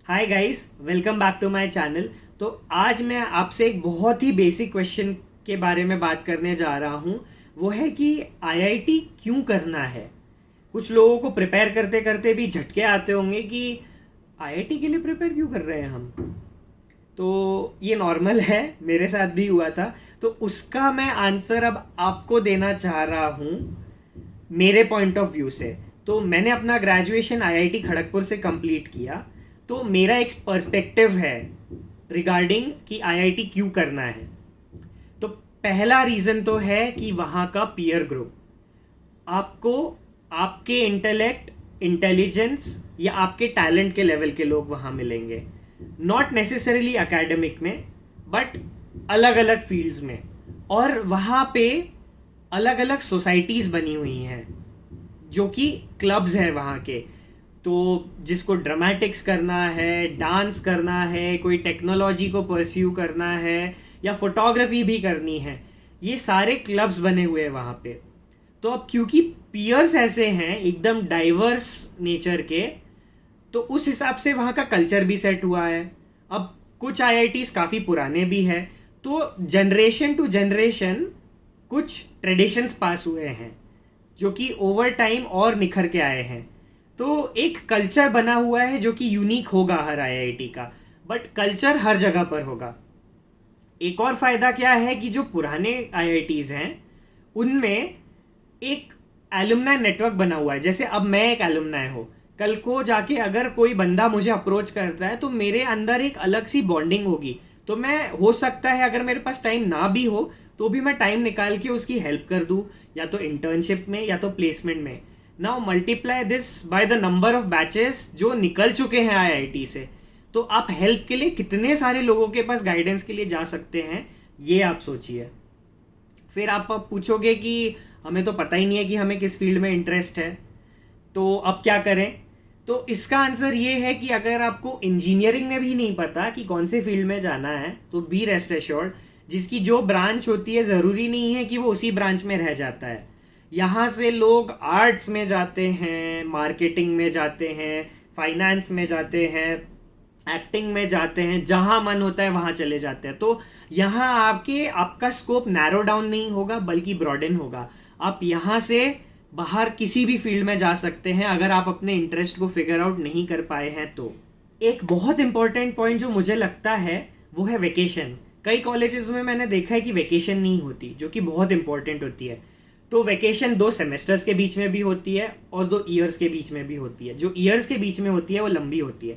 Hi guys, welcome back to my channel. तो आज मैं आपसे एक बहुत ही बेसिक क्वेश्चन के बारे में बात करने जा रहा हूँ। वो है कि आईआईटी क्यों करना है। कुछ लोगों को प्रिपेयर करते करते भी झटके आते होंगे कि आईआईटी के लिए प्रिपेयर क्यों कर रहे हैं हम। तो ये नॉर्मल है, मेरे साथ भी हुआ था। तो उसका मैं आंसर अब आपको देना चाह रहा हूँ मेरे पॉइंट ऑफ व्यू से। तो मैंने अपना ग्रेजुएशन आईआईटी खड़गपुर से कंप्लीट किया। तो मेरा एक पर्सपेक्टिव है रिगार्डिंग कि आईआईटी क्यों करना है। तो पहला रीज़न तो है कि वहाँ का पीयर ग्रुप आपको आपके इंटेलेक्ट, इंटेलिजेंस या आपके टैलेंट के लेवल के लोग वहाँ मिलेंगे। नॉट नेसेसरीली एकेडमिक में, बट अलग अलग फील्ड्स में। और वहाँ पे अलग अलग सोसाइटीज़ बनी हुई हैं जो कि क्लब्स हैं वहाँ के। तो जिसको ड्रामेटिक्स करना है, डांस करना है, कोई टेक्नोलॉजी को परस्यू करना है या फोटोग्राफी भी करनी है, ये सारे क्लब्स बने हुए हैं वहाँ पे। तो अब क्योंकि पीयर्स ऐसे हैं एकदम डाइवर्स नेचर के, तो उस हिसाब से वहाँ का कल्चर भी सेट हुआ है। अब कुछ आईआईटीज काफ़ी पुराने भी हैं, तो जनरेशन टू जनरेशन कुछ ट्रेडिशंस पास हुए हैं जो कि ओवर टाइम और निखर के आए हैं। तो एक कल्चर बना हुआ है जो कि यूनिक होगा हर आईआईटी का, बट कल्चर हर जगह पर होगा। एक और फायदा क्या है कि जो पुराने आईआईटीज हैं उनमें एक एलुमनाई नेटवर्क बना हुआ है। जैसे अब मैं एक एलुमनाई हूँ, कल को जाके अगर कोई बंदा मुझे अप्रोच करता है तो मेरे अंदर एक अलग सी बॉन्डिंग होगी। तो मैं, हो सकता है अगर मेरे पास टाइम ना भी हो तो भी मैं टाइम निकाल के उसकी हेल्प कर दूँ, या तो इंटर्नशिप में या तो प्लेसमेंट में। Now multiply this by the number of batches जो निकल चुके हैं आईआईटी से। तो आप हेल्प के लिए कितने सारे लोगों के पास गाइडेंस के लिए जा सकते हैं, ये आप सोचिए। फिर आप पूछोगे कि हमें तो पता ही नहीं है कि हमें किस फील्ड में इंटरेस्ट है, तो अब क्या करें। तो इसका आंसर ये है कि अगर आपको इंजीनियरिंग में भी नहीं पता कि कौन से फील्ड में जाना है, तो बी रेस्ट एश्योर्ड, जिसकी जो ब्रांच होती है ज़रूरी नहीं है कि वो उसी ब्रांच में रह जाता है। यहाँ से लोग आर्ट्स में जाते हैं, मार्केटिंग में जाते हैं, फाइनेंस में जाते हैं, एक्टिंग में जाते हैं, जहाँ मन होता है वहाँ चले जाते हैं। तो यहाँ आपका स्कोप नैरो डाउन नहीं होगा बल्कि ब्रॉडन होगा। आप यहाँ से बाहर किसी भी फील्ड में जा सकते हैं अगर आप अपने इंटरेस्ट को फिगर आउट नहीं कर पाए हैं तो। एक बहुत इंपॉर्टेंट पॉइंट जो मुझे लगता है वो है वेकेशन। कई कॉलेजेस में मैंने देखा है कि वेकेशन नहीं होती, जो कि बहुत इंपॉर्टेंट होती है। तो वेकेशन 2 सेमेस्टर्स के बीच में भी होती है और 2 ईयर्स के बीच में भी होती है। जो ईयर्स के बीच में होती है वो लंबी होती है।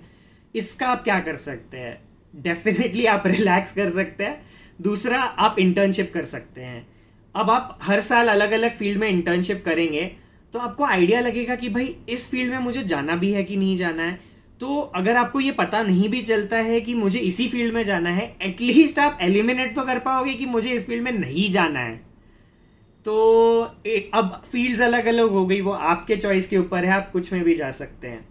इसका आप क्या कर सकते हैं? डेफिनेटली आप रिलैक्स कर सकते हैं। दूसरा, आप इंटर्नशिप कर सकते हैं। अब आप हर साल अलग अलग फील्ड में इंटर्नशिप करेंगे तो आपको आइडिया लगेगा कि भाई इस फील्ड में मुझे जाना भी है कि नहीं जाना है। तो अगर आपको ये पता नहीं भी चलता है कि मुझे इसी फील्ड में जाना है, एटलीस्ट आप एलिमिनेट तो कर पाओगे कि मुझे इस फील्ड में नहीं जाना है। तो अब फील्ड्स अलग अलग हो गई, वो आपके चॉइस के ऊपर है, आप कुछ में भी जा सकते हैं।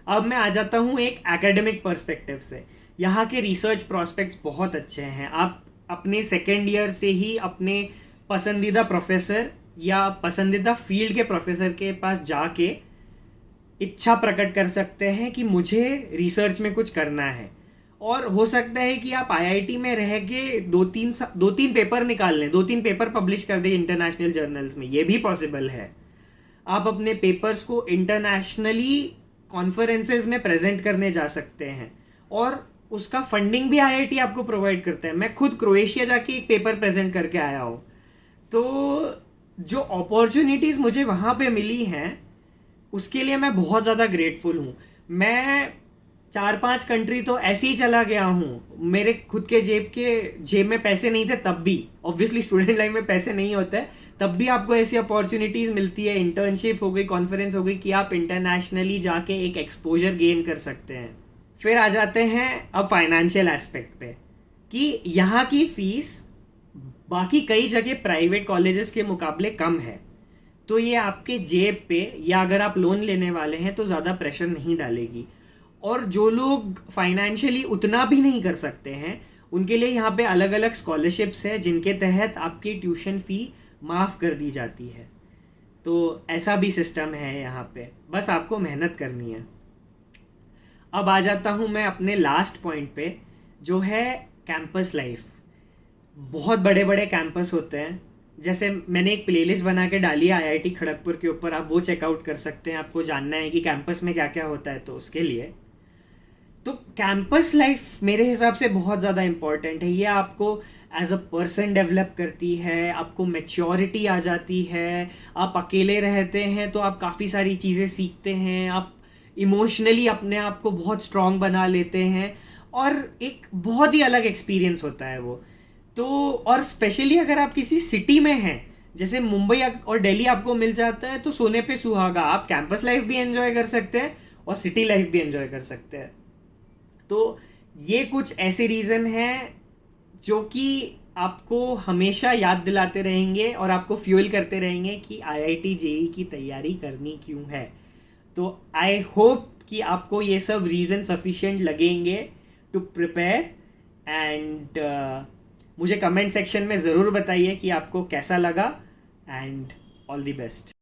अब मैं आ जाता हूँ एक एकेडमिक पर्सपेक्टिव से। यहाँ के रिसर्च प्रोस्पेक्ट्स बहुत अच्छे हैं। आप अपने सेकेंड ईयर से ही अपने पसंदीदा प्रोफेसर या पसंदीदा फील्ड के प्रोफेसर के पास जाके इच्छा प्रकट कर सकते हैं कि मुझे रिसर्च में कुछ करना है। और हो सकता है कि आप आईआईटी में रह के दो तीन पेपर निकाल लें, 2-3 पेपर पब्लिश कर दें इंटरनेशनल जर्नल्स में, ये भी पॉसिबल है। आप अपने पेपर्स को इंटरनेशनली कॉन्फ्रेंसेज में प्रेजेंट करने जा सकते हैं और उसका फंडिंग भी आईआईटी आपको प्रोवाइड करता है। मैं खुद क्रोएशिया जाके एक पेपर प्रेजेंट करके आया हूँ। तो जो अपॉर्चुनिटीज़ मुझे वहाँ पे मिली हैं उसके लिए मैं बहुत ज़्यादा ग्रेटफुल हूँ। मैं 4-5 कंट्री तो ऐसे ही चला गया हूँ, मेरे खुद के जेब में पैसे नहीं थे तब भी। ऑब्वियसली स्टूडेंट लाइफ में पैसे नहीं होते हैं, तब भी आपको ऐसी अपॉर्चुनिटीज़ मिलती है। इंटर्नशिप हो गई, कॉन्फ्रेंस हो गई, कि आप इंटरनेशनली जाके एक एक्सपोजर गेन कर सकते हैं। फिर आ जाते हैं अब फाइनेंशियल एस्पेक्ट पे, कि यहाँ की फीस बाकी कई जगह प्राइवेट कॉलेजेस के मुकाबले कम है। तो ये आपके जेब पे, या अगर आप लोन लेने वाले हैं तो ज़्यादा प्रेशर नहीं डालेगी। और जो लोग फाइनेंशियली उतना भी नहीं कर सकते हैं उनके लिए यहाँ पे अलग अलग स्कॉलरशिप्स है जिनके तहत आपकी ट्यूशन फ़ी माफ़ कर दी जाती है। तो ऐसा भी सिस्टम है यहाँ पे, बस आपको मेहनत करनी है। अब आ जाता हूँ मैं अपने लास्ट पॉइंट पे, जो है कैंपस लाइफ। बहुत बड़े बड़े कैंपस होते हैं, जैसे मैंने एक प्लेलिस्ट बना के डाली है आईआईटी खड़गपुर के ऊपर, आप वो चेकआउट कर सकते हैं, आपको जानना है कि कैंपस में क्या क्या होता है तो उसके लिए। तो कैंपस लाइफ मेरे हिसाब से बहुत ज़्यादा इम्पॉर्टेंट है। ये आपको एज अ पर्सन डेवलप करती है, आपको मैच्योरिटी आ जाती है, आप अकेले रहते हैं तो आप काफ़ी सारी चीज़ें सीखते हैं, आप इमोशनली अपने आप को बहुत स्ट्रांग बना लेते हैं, और एक बहुत ही अलग एक्सपीरियंस होता है वो। तो और स्पेशली अगर आप किसी सिटी में हैं, जैसे मुंबई और दिल्ली आपको मिल जाता है, तो सोने पे सुहागा, आप कैंपस लाइफ भी एंजॉय कर सकते हैं और सिटी लाइफ भी एंजॉय कर सकते हैं। तो ये कुछ ऐसे रीज़न हैं जो कि आपको हमेशा याद दिलाते रहेंगे और आपको फ्यूल करते रहेंगे कि आईआईटी जेईई की तैयारी करनी क्यों है। तो आई होप कि आपको ये सब रीज़न सफिशिएंट लगेंगे टू प्रिपेयर, एंड मुझे कमेंट सेक्शन में ज़रूर बताइए कि आपको कैसा लगा, एंड ऑल द बेस्ट।